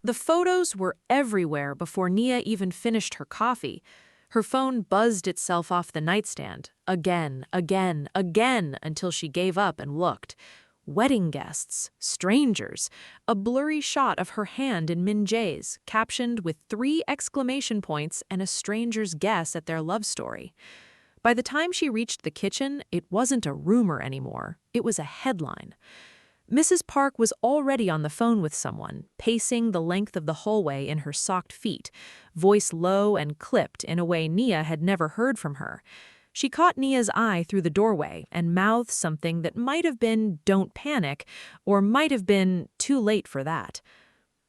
The photos were everywhere before Nia even finished her coffee. Her phone buzzed itself off the nightstand, again, again, again, until she gave up and looked. Wedding guests, strangers, a blurry shot of her hand in Min-jae's, captioned with 3 exclamation points and a stranger's guess at their love story. By the time she reached the kitchen, it wasn't a rumor anymore. It was a headline. Mrs. Park was already on the phone with someone, pacing the length of the hallway in her socked feet, voice low and clipped in a way Nia had never heard from her. She caught Nia's eye through the doorway and mouthed something that might have been "don't panic," or might have been "too late for that."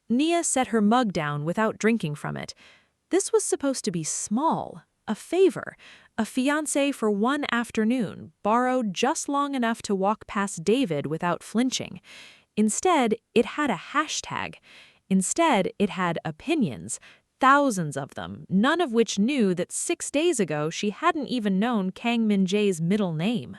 Nia set her mug down without drinking from it. This was supposed to be small, a favor, a fiancé for one afternoon, borrowed just long enough to walk past David without flinching. Instead, it had a hashtag. Instead, it had opinions. Thousands of them, none of which knew that 6 days ago she hadn't even known Kang Min-jae's middle name.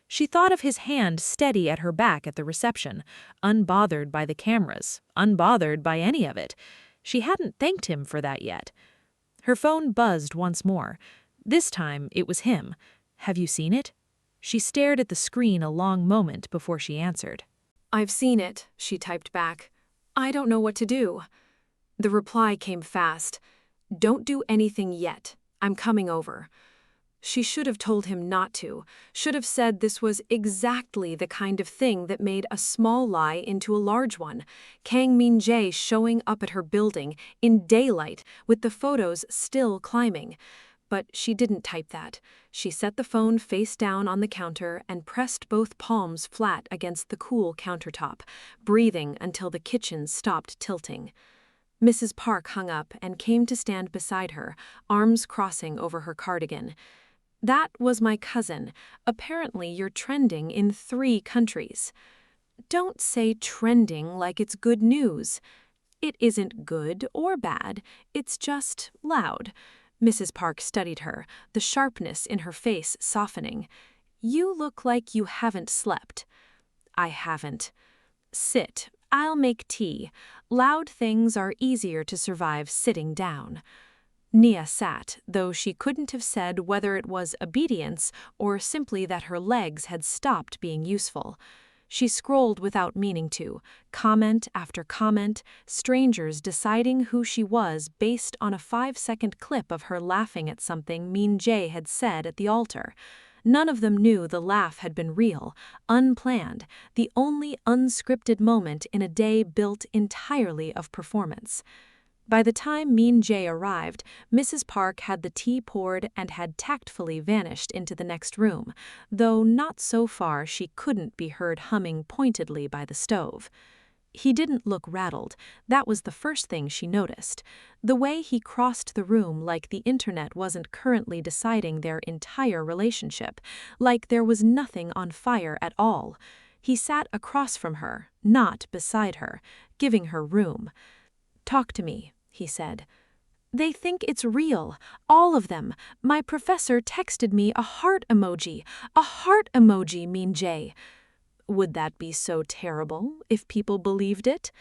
She thought of his hand steady at her back at the reception, unbothered by the cameras, unbothered by any of it. She hadn't thanked him for that yet. Her phone buzzed once more. This time, it was him. "Have you seen it?" She stared at the screen a long moment before she answered. "I've seen it," she typed back. "I don't know what to do." The reply came fast. "Don't do anything yet. I'm coming over." She should have told him not to, should have said this was exactly the kind of thing that made a small lie into a large one. Kang Min-jae showing up at her building, in daylight, with the photos still climbing. But she didn't type that. She set the phone face down on the counter and pressed both palms flat against the cool countertop, breathing until the kitchen stopped tilting. Mrs. Park hung up and came to stand beside her, arms crossing over her cardigan. "That was my cousin. Apparently you're trending in 3 countries." "Don't say trending like it's good news." "It isn't good or bad. It's just loud." Mrs. Park studied her, the sharpness in her face softening. "You look like you haven't slept." "I haven't." "Sit. I'll make tea. Loud things are easier to survive sitting down." Nia sat, though she couldn't have said whether it was obedience or simply that her legs had stopped being useful. She scrolled without meaning to, comment after comment, strangers deciding who she was based on a 5-second clip of her laughing at something Min-jae had said at the altar. None of them knew the laugh had been real, unplanned, the only unscripted moment in a day built entirely of performance. By the time Min-jae arrived, Mrs. Park had the tea poured and had tactfully vanished into the next room, though not so far she couldn't be heard humming pointedly by the stove. He didn't look rattled. That was the first thing she noticed. The way he crossed the room like the internet wasn't currently deciding their entire relationship, like there was nothing on fire at all. He sat across from her, not beside her, giving her room. "Talk to me," he said. "They think it's real, all of them. My professor texted me a heart emoji, Min-jae." "Would that be so terrible if people believed it?"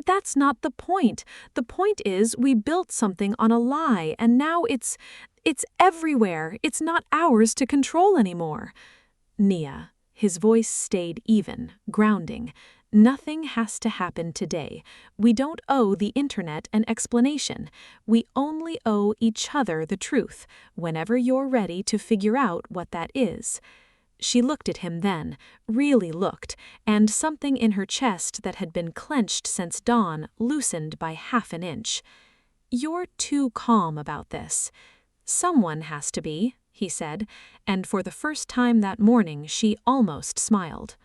"That's not the point. The point is we built something on a lie and now it's everywhere. It's not ours to control anymore." "Nia," his voice stayed even, grounding. "Nothing has to happen today. We don't owe the internet an explanation. We only owe each other the truth, whenever you're ready to figure out what that is." She looked at him then, really looked, and something in her chest that had been clenched since dawn loosened by half an inch. "You're too calm about this." "Someone has to be," he said, and for the first time that morning she almost smiled.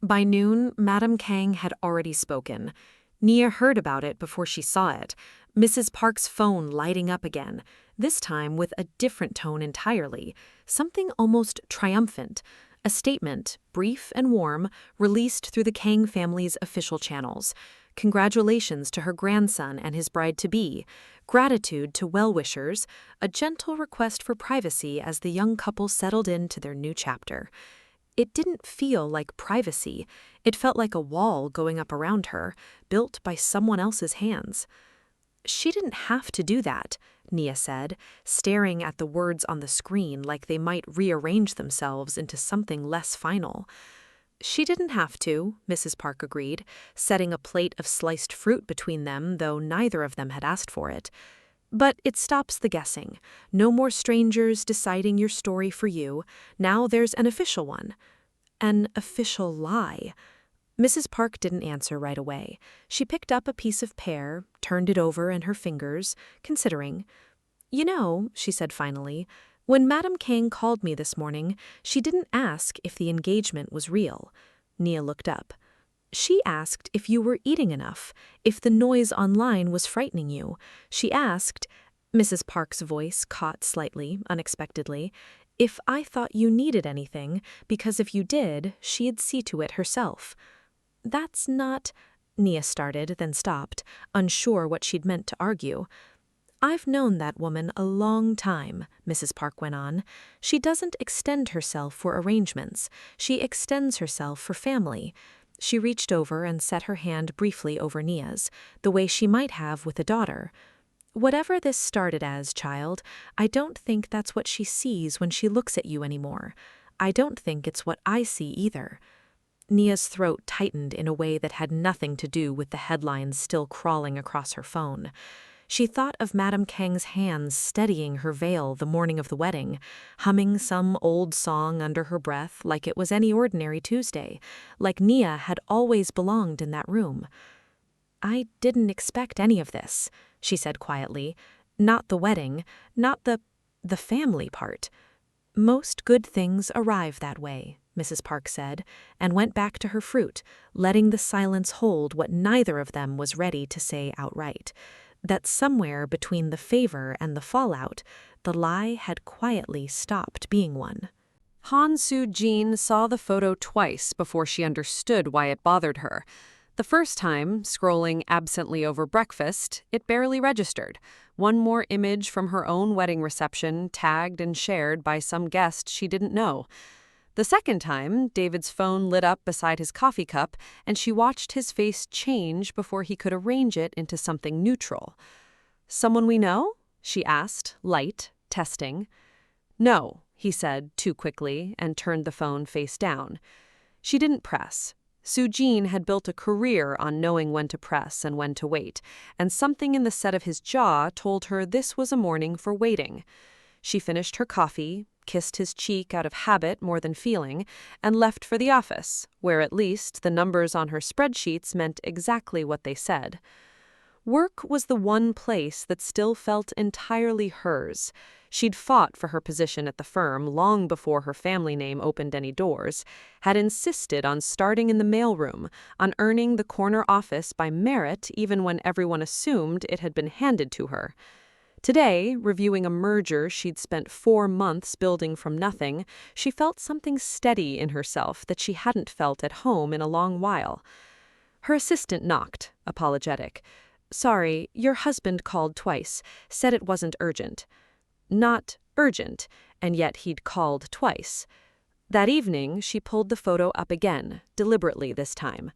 By noon, Madame Kang had already spoken. Nia heard about it before she saw it, Mrs. Park's phone lighting up again, this time with a different tone entirely, something almost triumphant, a statement, brief and warm, released through the Kang family's official channels. Congratulations to her grandson and his bride-to-be, gratitude to well-wishers, a gentle request for privacy as the young couple settled into their new chapter. It didn't feel like privacy. It felt like a wall going up around her, built by someone else's hands. She didn't have to do that, Nia said, staring at the words on the screen like they might rearrange themselves into something less final. She didn't have to, Mrs. Park agreed, setting a plate of sliced fruit between them, though neither of them had asked for it. But it stops the guessing. No more strangers deciding your story for you. Now there's an official one. An official lie. Mrs. Park didn't answer right away. She picked up a piece of pear, turned it over in her fingers, considering. "You know," she said finally, "when Madame Kang called me this morning, she didn't ask if the engagement was real." Nia looked up. "She asked if you were eating enough, if the noise online was frightening you. She asked," Mrs. Park's voice caught slightly, unexpectedly, "if I thought you needed anything, because if you did, she'd see to it herself." "That's not," Nia started, then stopped, unsure what she'd meant to argue. "I've known that woman a long time," Mrs. Park went on. "She doesn't extend herself for arrangements. She extends herself for family." She reached over and set her hand briefly over Nia's, the way she might have with a daughter. "Whatever this started as, child, I don't think that's what she sees when she looks at you anymore. I don't think it's what I see either." Nia's throat tightened in a way that had nothing to do with the headlines still crawling across her phone. She thought of Madame Kang's hands steadying her veil the morning of the wedding, humming some old song under her breath like it was any ordinary Tuesday, like Nia had always belonged in that room. "I didn't expect any of this," she said quietly. "Not the wedding, not the family part." "Most good things arrive that way," Mrs. Park said, and went back to her fruit, letting the silence hold what neither of them was ready to say outright. That somewhere between the favor and the fallout, the lie had quietly stopped being one. Soo-jin saw the photo twice before she understood why it bothered her. The first time, scrolling absently over breakfast, it barely registered. One more image from her own wedding reception, tagged and shared by some guest she didn't know. The second time, David's phone lit up beside his coffee cup, and she watched his face change before he could arrange it into something neutral. "Someone we know?" she asked, light, testing. "No," he said too quickly, and turned the phone face down. She didn't press. Soo-jin had built a career on knowing when to press and when to wait, and something in the set of his jaw told her this was a morning for waiting. She finished her coffee, kissed his cheek out of habit more than feeling, and left for the office, where at least the numbers on her spreadsheets meant exactly what they said. Work was the one place that still felt entirely hers. She'd fought for her position at the firm long before her family name opened any doors, had insisted on starting in the mailroom, on earning the corner office by merit even when everyone assumed it had been handed to her. Today, reviewing a merger she'd spent 4 months building from nothing, she felt something steady in herself that she hadn't felt at home in a long while. Her assistant knocked, apologetic. "Sorry, your husband called twice, said it wasn't urgent." Not urgent, and yet he'd called twice. That evening, she pulled the photo up again, deliberately this time.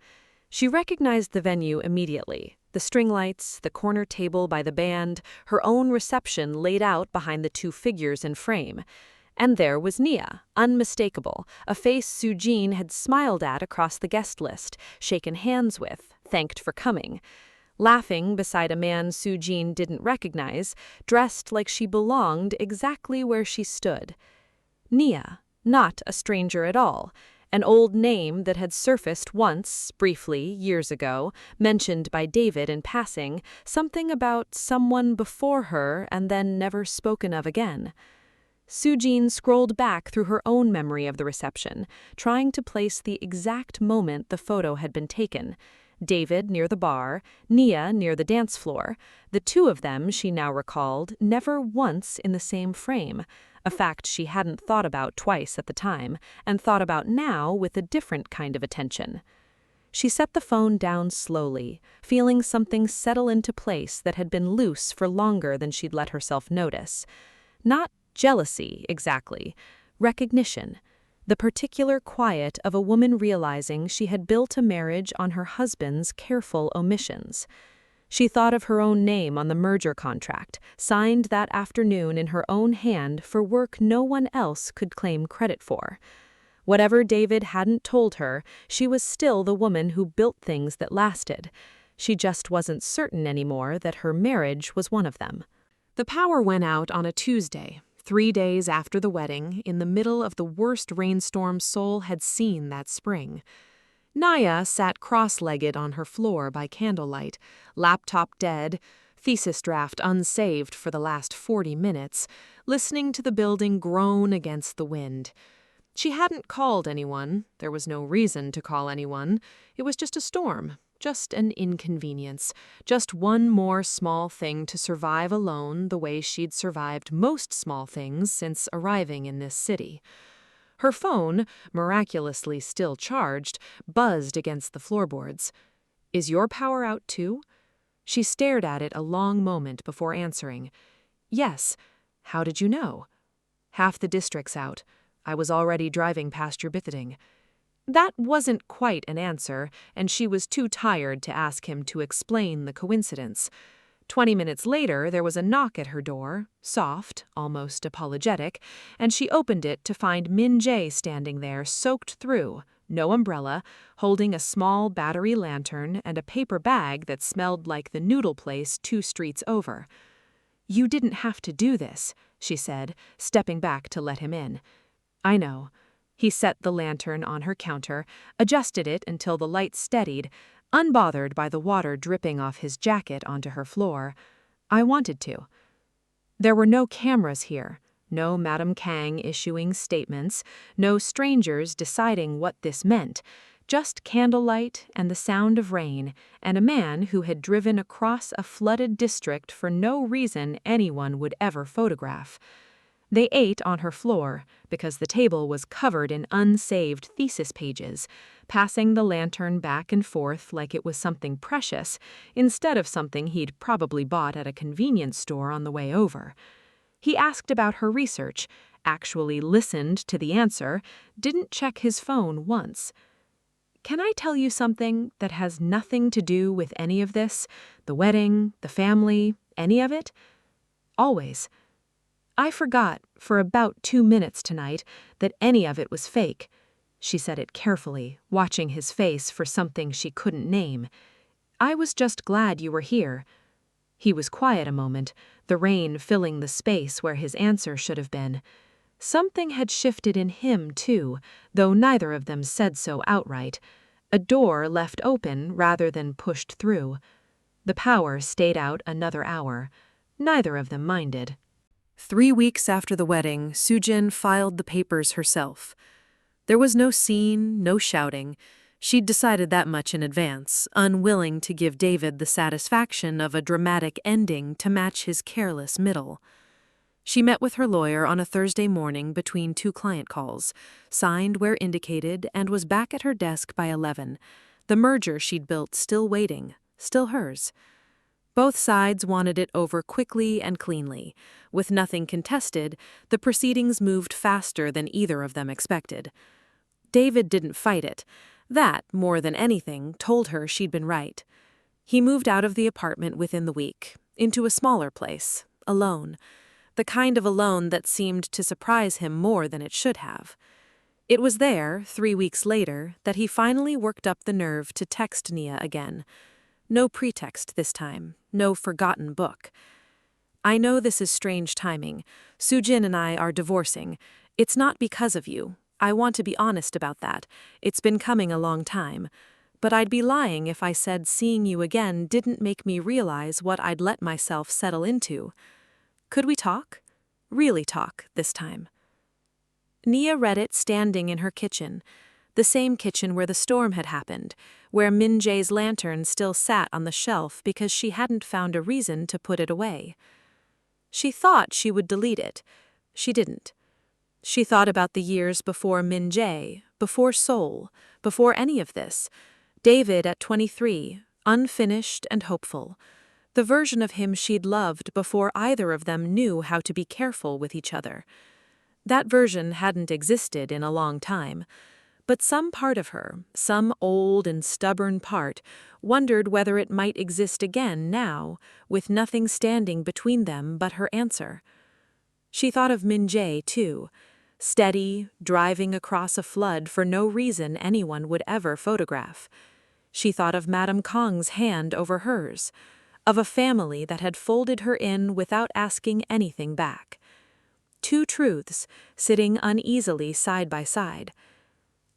She recognized the venue immediately. The string lights, the corner table by the band, her own reception laid out behind the 2 figures in frame. And there was Nia, unmistakable, a face Soo-jin had smiled at across the guest list, shaken hands with, thanked for coming. Laughing beside a man Soo-jin didn't recognize, dressed like she belonged exactly where she stood. Nia, not a stranger at all. An old name that had surfaced once, briefly, years ago, mentioned by David in passing, something about someone before her and then never spoken of again. Soo-jin scrolled back through her own memory of the reception, trying to place the exact moment the photo had been taken. David near the bar, Nia near the dance floor. The 2 of them, she now recalled, never once in the same frame. A fact she hadn't thought about twice at the time, and thought about now with a different kind of attention. She set the phone down slowly, feeling something settle into place that had been loose for longer than she'd let herself notice. Not jealousy, exactly. Recognition. The particular quiet of a woman realizing she had built a marriage on her husband's careful omissions. She thought of her own name on the merger contract, signed that afternoon in her own hand for work no one else could claim credit for. Whatever David hadn't told her, she was still the woman who built things that lasted. She just wasn't certain anymore that her marriage was one of them. The power went out on a Tuesday, 3 days after the wedding, in the middle of the worst rainstorm Seoul had seen that spring. Naya sat cross-legged on her floor by candlelight, laptop dead, thesis draft unsaved for the last 40 minutes, listening to the building groan against the wind. She hadn't called anyone. There was no reason to call anyone. It was just a storm, just an inconvenience, just one more small thing to survive alone the way she'd survived most small things since arriving in this city. Her phone, miraculously still charged, buzzed against the floorboards. "Is your power out too?" She stared at it a long moment before answering. "Yes. How did you know?" "Half the district's out. I was already driving past your building." That wasn't quite an answer, and she was too tired to ask him to explain the coincidence. 20 minutes later, there was a knock at her door, soft, almost apologetic, and she opened it to find Min-jae standing there, soaked through, no umbrella, holding a small battery lantern and a paper bag that smelled like the noodle place 2 streets over. "You didn't have to do this," she said, stepping back to let him in. "I know." He set the lantern on her counter, adjusted it until the light steadied, unbothered by the water dripping off his jacket onto her floor. "I wanted to." There were no cameras here, no Madame Kang issuing statements, no strangers deciding what this meant, just candlelight and the sound of rain, and a man who had driven across a flooded district for no reason anyone would ever photograph. They ate on her floor, because the table was covered in unsaved thesis pages, passing the lantern back and forth like it was something precious, instead of something he'd probably bought at a convenience store on the way over. He asked about her research, actually listened to the answer, didn't check his phone once. "Can I tell you something that has nothing to do with any of this? The wedding, the family, any of it?" "Always." "I forgot, for about 2 minutes tonight, that any of it was fake." She said it carefully, watching his face for something she couldn't name. "I was just glad you were here." He was quiet a moment, the rain filling the space where his answer should have been. Something had shifted in him, too, though neither of them said so outright. A door left open rather than pushed through. The power stayed out another hour. Neither of them minded. 3 weeks after the wedding, Soo-jin filed the papers herself. There was no scene, no shouting. She'd decided that much in advance, unwilling to give David the satisfaction of a dramatic ending to match his careless middle. She met with her lawyer on a Thursday morning between 2 client calls, signed where indicated, and was back at her desk by 11. The merger she'd built still waiting, still hers. Both sides wanted it over quickly and cleanly. With nothing contested, the proceedings moved faster than either of them expected. David didn't fight it. That, more than anything, told her she'd been right. He moved out of the apartment within the week, into a smaller place, alone. The kind of alone that seemed to surprise him more than it should have. It was there, 3 weeks later, that he finally worked up the nerve to text Nia again. No pretext this time, no forgotten book. "I know this is strange timing. Soo-jin and I are divorcing. It's not because of you. I want to be honest about that. It's been coming a long time. But I'd be lying if I said seeing you again didn't make me realize what I'd let myself settle into. Could we talk? Really talk, this time." Nia read it standing in her kitchen, the same kitchen where the storm had happened, where Min-jae's lantern still sat on the shelf because she hadn't found a reason to put it away. She thought she would delete it. She didn't. She thought about the years before Min-jae, before Seoul, before any of this. David at 23, unfinished and hopeful. The version of him she'd loved before either of them knew how to be careful with each other. That version hadn't existed in a long time, but some part of her, some old and stubborn part, wondered whether it might exist again now, with nothing standing between them but her answer. She thought of Min-jae, too, steady, driving across a flood for no reason anyone would ever photograph. She thought of Madame Kang's hand over hers, of a family that had folded her in without asking anything back. Two truths, sitting uneasily side by side.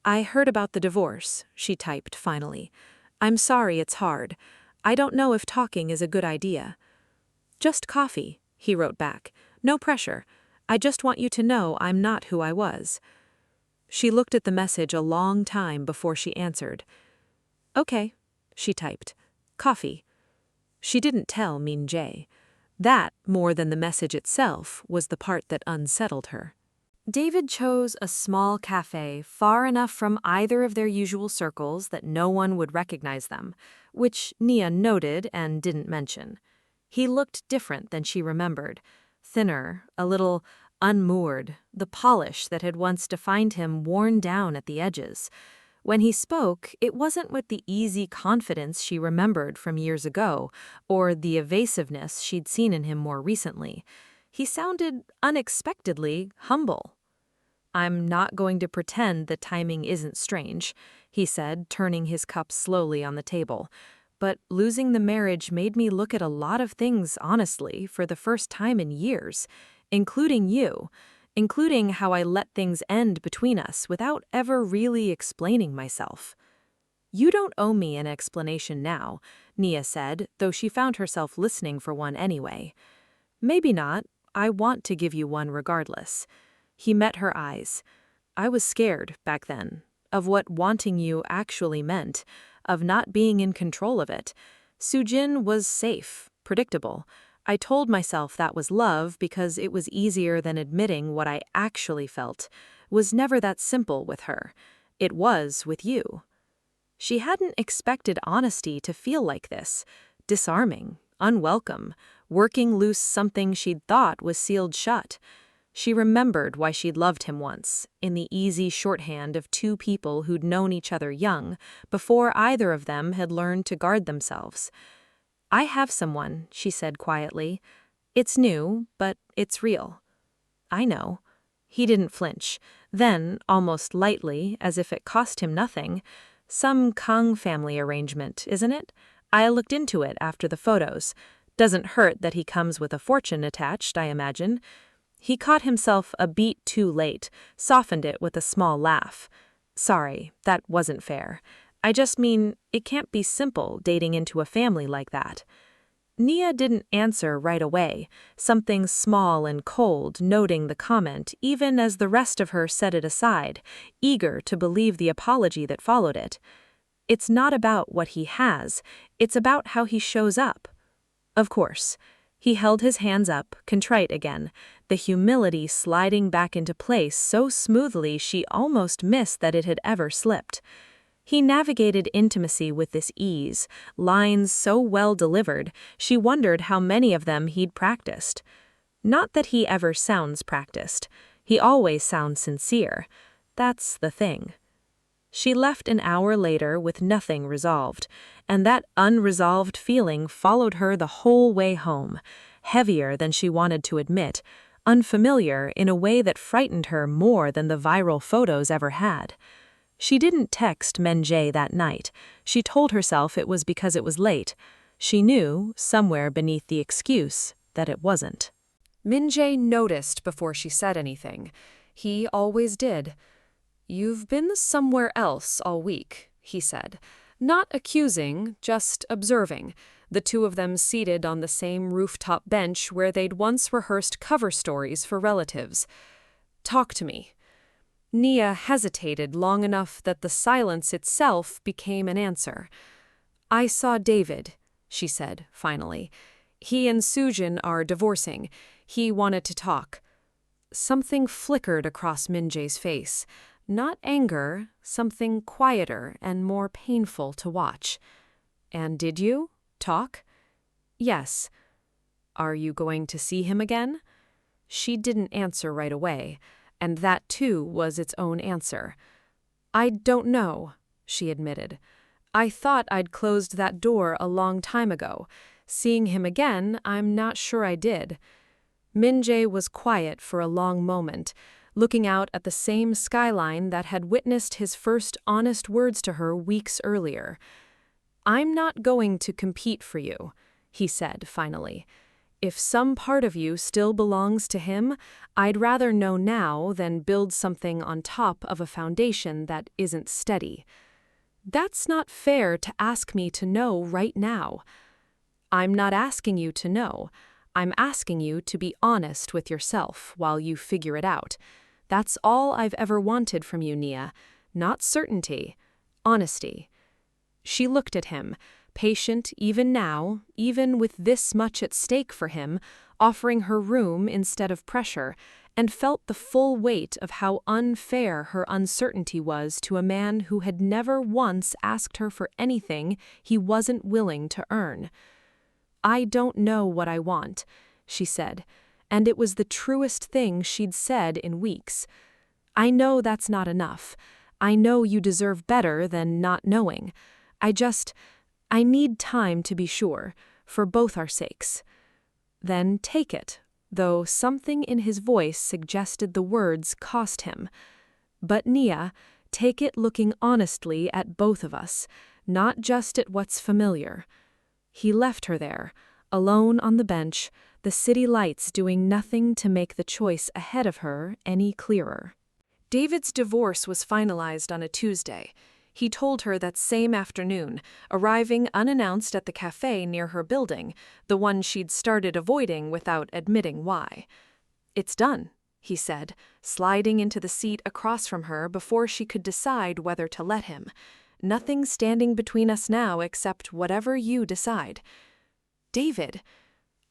"I heard about the divorce," she typed finally. "I'm sorry it's hard. I don't know if talking is a good idea." "Just coffee," he wrote back. "No pressure. I just want you to know I'm not who I was." She looked at the message a long time before she answered. "Okay," she typed. "Coffee." She didn't tell Min-jae. That, more than the message itself, was the part that unsettled her. David chose a small cafe far enough from either of their usual circles that no one would recognize them, which Nia noted and didn't mention. He looked different than she remembered, thinner, a little unmoored, the polish that had once defined him worn down at the edges. When he spoke, it wasn't with the easy confidence she remembered from years ago, or the evasiveness she'd seen in him more recently. He sounded unexpectedly humble. "I'm not going to pretend the timing isn't strange," he said, turning his cup slowly on the table. "But losing the marriage made me look at a lot of things honestly for the first time in years, including you. Including how I let things end between us without ever really explaining myself." "You don't owe me an explanation now," Nia said, though she found herself listening for one anyway. "Maybe not. I want to give you one regardless." He met her eyes. "I was scared back then, of what wanting you actually meant, of not being in control of it. Soo-jin was safe, predictable. I told myself that was love because it was easier than admitting what I actually felt. Was never that simple with her. It was with you." She hadn't expected honesty to feel like this. Disarming, unwelcome, working loose something she'd thought was sealed shut. She remembered why she'd loved him once, in the easy shorthand of two people who'd known each other young, before either of them had learned to guard themselves. "I have someone," she said quietly. "It's new, but it's real." "I know." He didn't flinch. Then, almost lightly, as if it cost him nothing, "Some Kang family arrangement, isn't it? I looked into it after the photos. Doesn't hurt that he comes with a fortune attached, I imagine." He caught himself a beat too late, softened it with a small laugh. "Sorry, that wasn't fair. I just mean, it can't be simple dating into a family like that." Nia didn't answer right away, something small and cold noting the comment even as the rest of her set it aside, eager to believe the apology that followed it. "It's not about what he has, it's about how he shows up." Of course. He held his hands up, contrite again, the humility sliding back into place so smoothly she almost missed that it had ever slipped. He navigated intimacy with this ease, lines so well delivered, she wondered how many of them he'd practiced. Not that he ever sounds practiced. He always sounds sincere. That's the thing. She left an hour later with nothing resolved, and that unresolved feeling followed her the whole way home, heavier than she wanted to admit, unfamiliar in a way that frightened her more than the viral photos ever had. She didn't text Min-jae that night. She told herself it was because it was late. She knew, somewhere beneath the excuse, that it wasn't. Min-jae noticed before she said anything. He always did. "You've been somewhere else all week," he said. Not accusing, just observing, the two of them seated on the same rooftop bench where they'd once rehearsed cover stories for relatives. "Talk to me." Nia hesitated long enough that the silence itself became an answer. "I saw David," she said, finally. "He and Soo-jin are divorcing. He wanted to talk." Something flickered across Min-jae's face. Not anger, something quieter and more painful to watch. "And did you? Talk?" "Yes." "Are you going to see him again?" She didn't answer right away. and that too was its own answer. "I don't know," she admitted. "I thought I'd closed that door a long time ago. Seeing him again, I'm not sure I did." Min-jae was quiet for a long moment, looking out at the same skyline that had witnessed his first honest words to her weeks earlier. "I'm not going to compete for you," he said finally. "If some part of you still belongs to him, I'd rather know now than build something on top of a foundation that isn't steady. That's not fair to ask me to know right now." "I'm not asking you to know. I'm asking you to be honest with yourself while you figure it out. That's all I've ever wanted from you, Nia. Not certainty, honesty." She looked at him, patient even now, even with this much at stake for him, offering her room instead of pressure, and felt the full weight of how unfair her uncertainty was to a man who had never once asked her for anything he wasn't willing to earn. "I don't know what I want," she said, and it was the truest thing she'd said in weeks. "I know that's not enough. I know you deserve better than not knowing. I need time to be sure, for both our sakes." "Then take it," though something in his voice suggested the words cost him. "But Nia, take it looking honestly at both of us, not just at what's familiar." He left her there, alone on the bench, the city lights doing nothing to make the choice ahead of her any clearer. David's divorce was finalized on a Tuesday. He told her that same afternoon, arriving unannounced at the cafe near her building, the one she'd started avoiding without admitting why. "It's done," he said, sliding into the seat across from her before she could decide whether to let him. "Nothing standing between us now except whatever you decide." "David,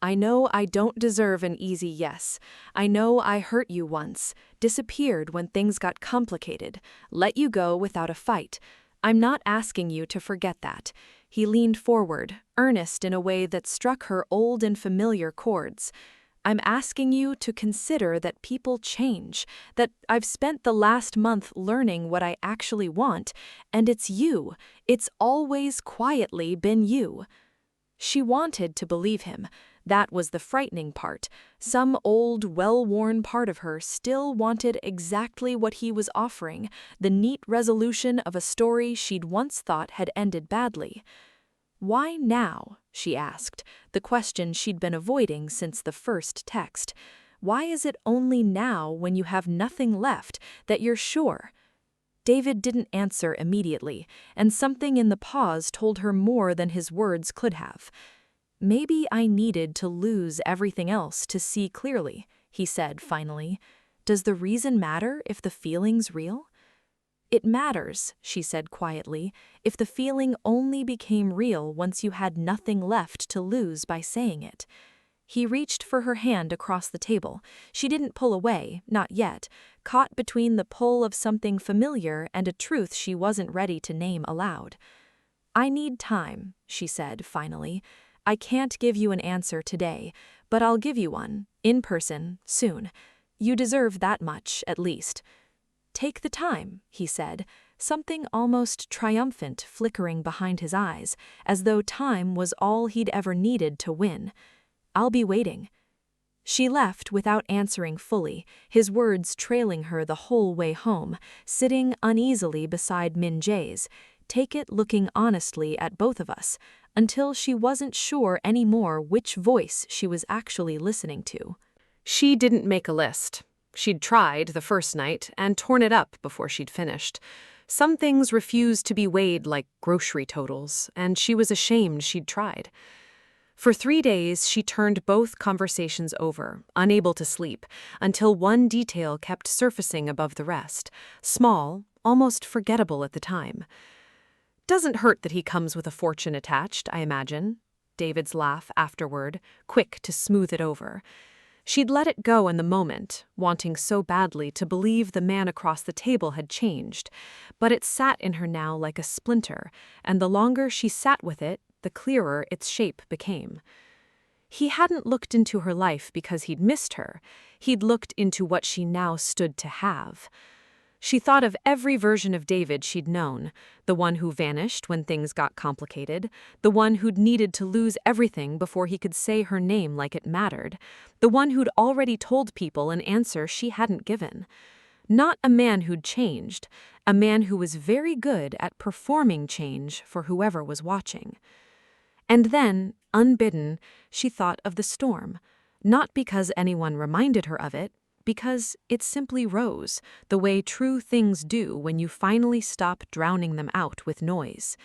I know I don't deserve an easy yes. I know I hurt you once, disappeared when things got complicated, let you go without a fight. I'm not asking you to forget that." He leaned forward, earnest in a way that struck her old and familiar chords. "I'm asking you to consider that people change, that I've spent the last month learning what I actually want, and it's you. It's always quietly been you." She wanted to believe him. That was the frightening part. Some old, well-worn part of her still wanted exactly what he was offering, the neat resolution of a story she'd once thought had ended badly. "Why now?" she asked, the question she'd been avoiding since the first text. "Why is it only now, when you have nothing left, that you're sure?" David didn't answer immediately, and something in the pause told her more than his words could have. "Maybe I needed to lose everything else to see clearly," he said finally. "Does the reason matter if the feeling's real?" "It matters," she said quietly, "if the feeling only became real once you had nothing left to lose by saying it." He reached for her hand across the table. She didn't pull away, not yet, caught between the pull of something familiar and a truth she wasn't ready to name aloud. "I need time," she said finally. "I can't give you an answer today, but I'll give you one, in person, soon. You deserve that much, at least." "Take the time," he said, something almost triumphant flickering behind his eyes, as though time was all he'd ever needed to win. "I'll be waiting." She left without answering fully, his words trailing her the whole way home, sitting uneasily beside Min-jae's, take it looking honestly at both of us, until she wasn't sure anymore which voice she was actually listening to. She didn't make a list. She'd tried the first night and torn it up before she'd finished. Some things refused to be weighed like grocery totals, and she was ashamed she'd tried. For 3 days, she turned both conversations over, unable to sleep, until one detail kept surfacing above the rest, small, almost forgettable at the time. "Doesn't hurt that he comes with a fortune attached, I imagine." David's laugh afterward, quick to smooth it over. She'd let it go in the moment, wanting so badly to believe the man across the table had changed, but it sat in her now like a splinter, and the longer she sat with it, the clearer its shape became. He hadn't looked into her life because he'd missed her. He'd looked into what she now stood to have. She thought of every version of David she'd known, the one who vanished when things got complicated, the one who'd needed to lose everything before he could say her name like it mattered, the one who'd already told people an answer she hadn't given. Not a man who'd changed, a man who was very good at performing change for whoever was watching. And then, unbidden, she thought of the storm, not because anyone reminded her of it, because it simply rose, the way true things do when you finally stop drowning them out with noise.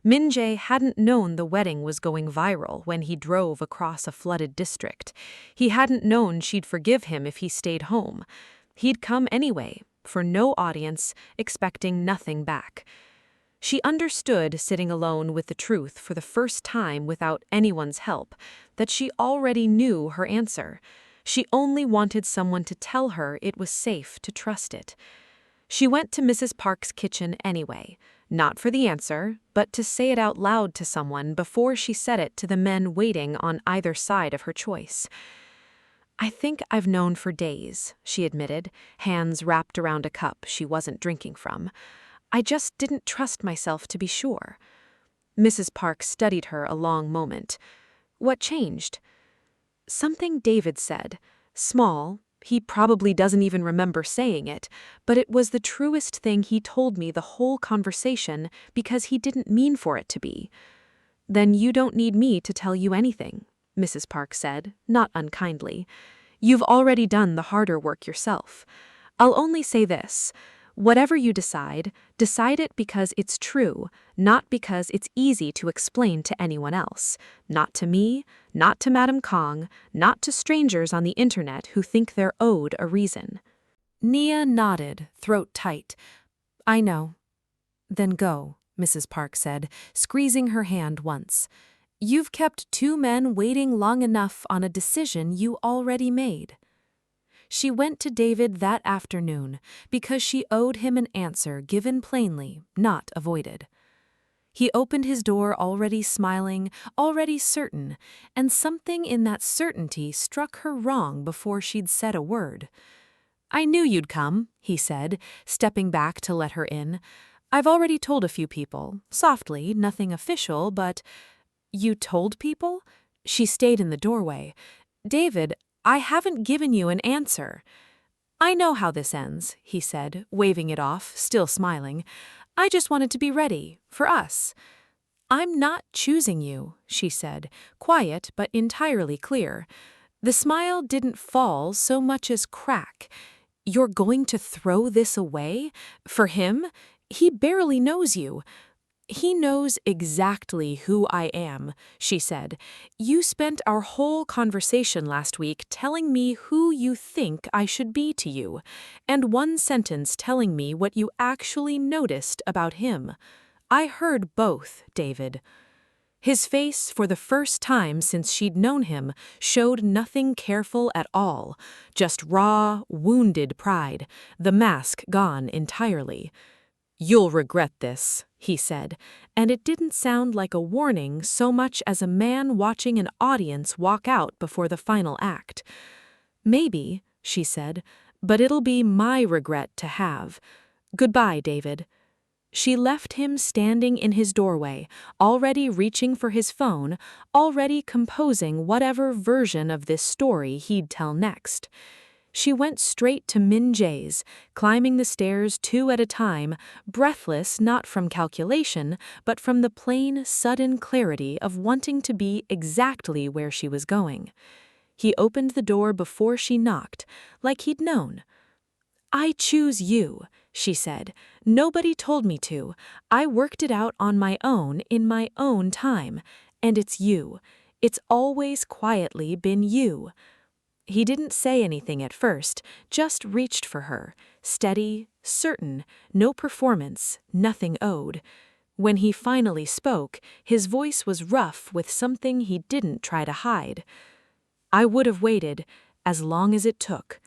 Min-jae hadn't known the wedding was going viral when he drove across a flooded district. He hadn't known she'd forgive him if he stayed home. He'd come anyway, for no audience, expecting nothing back. She understood, sitting alone with the truth for the first time without anyone's help, that she already knew her answer. She only wanted someone to tell her it was safe to trust it. She went to Mrs. Park's kitchen anyway, not for the answer, but to say it out loud to someone before she said it to the men waiting on either side of her choice. "I think I've known for days," she admitted, hands wrapped around a cup she wasn't drinking from. "I just didn't trust myself to be sure." Mrs. Park studied her a long moment. "What changed?" "Something David said. Small. He probably doesn't even remember saying it, but it was the truest thing he told me the whole conversation because he didn't mean for it to be." "Then you don't need me to tell you anything," Mrs. Park said, not unkindly. "You've already done the harder work yourself. I'll only say this. Whatever you decide, decide it because it's true, not because it's easy to explain to anyone else. Not to me, not to Madame Kang, not to strangers on the internet who think they're owed a reason." Nia nodded, throat tight. "I know." "Then go," Mrs. Park said, squeezing her hand once. "You've kept two men waiting long enough on a decision you already made." She went to David that afternoon because she owed him an answer given plainly, not avoided. He opened his door already smiling, already certain, and something in that certainty struck her wrong before she'd said a word. "I knew you'd come," he said, stepping back to let her in. "I've already told a few people, softly, nothing official, but—" "You told people?" She stayed in the doorway. "David, I haven't given you an answer." "I know how this ends," he said, waving it off, still smiling. "I just wanted to be ready, for us." "I'm not choosing you," she said, quiet but entirely clear. The smile didn't fall so much as crack. "You're going to throw this away? For him? He barely knows you." "He knows exactly who I am," she said. "You spent our whole conversation last week telling me who you think I should be to you, and one sentence telling me what you actually noticed about him. I heard both, David." His face, for the first time since she'd known him, showed nothing careful at all, just raw, wounded pride, the mask gone entirely. "You'll regret this," he said, and it didn't sound like a warning so much as a man watching an audience walk out before the final act. "Maybe," she said, "but it'll be my regret to have. Goodbye, David." She left him standing in his doorway, already reaching for his phone, already composing whatever version of this story he'd tell next. She went straight to Min-jae's, climbing the stairs two at a time, breathless not from calculation, but from the plain, sudden clarity of wanting to be exactly where she was going. He opened the door before she knocked, like he'd known. "I choose you," she said. "Nobody told me to. I worked it out on my own in my own time. And it's you. It's always quietly been you." He didn't say anything at first, just reached for her, steady, certain, no performance, nothing owed. When he finally spoke, his voice was rough with something he didn't try to hide. "I would have waited, as long as it took."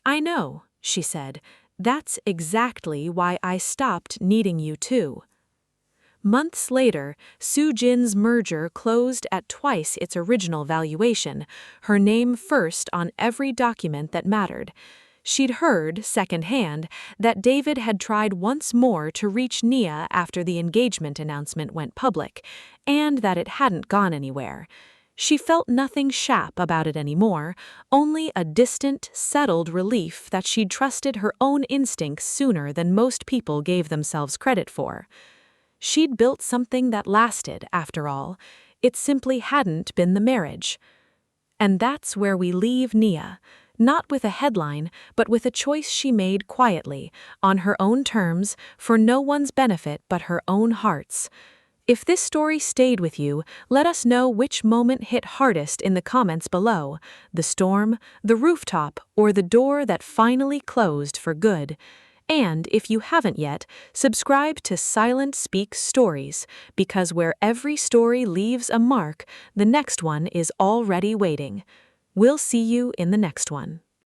"I know," she said. "That's exactly why I stopped needing you too." Months later, Soo-jin's merger closed at twice its original valuation, her name first on every document that mattered. She'd heard, secondhand, that David had tried once more to reach Nia after the engagement announcement went public, and that it hadn't gone anywhere. She felt nothing sharp about it anymore, only a distant, settled relief that she'd trusted her own instincts sooner than most people gave themselves credit for. She'd built something that lasted, after all. It simply hadn't been the marriage. And that's where we leave Nia, not with a headline, but with a choice she made quietly, on her own terms, for no one's benefit but her own heart's. If this story stayed with you, let us know which moment hit hardest in the comments below: the storm, the rooftop, or the door that finally closed for good. And if you haven't yet, subscribe to Silent Speaks Stories, because where every story leaves a mark, the next one is already waiting. We'll see you in the next one.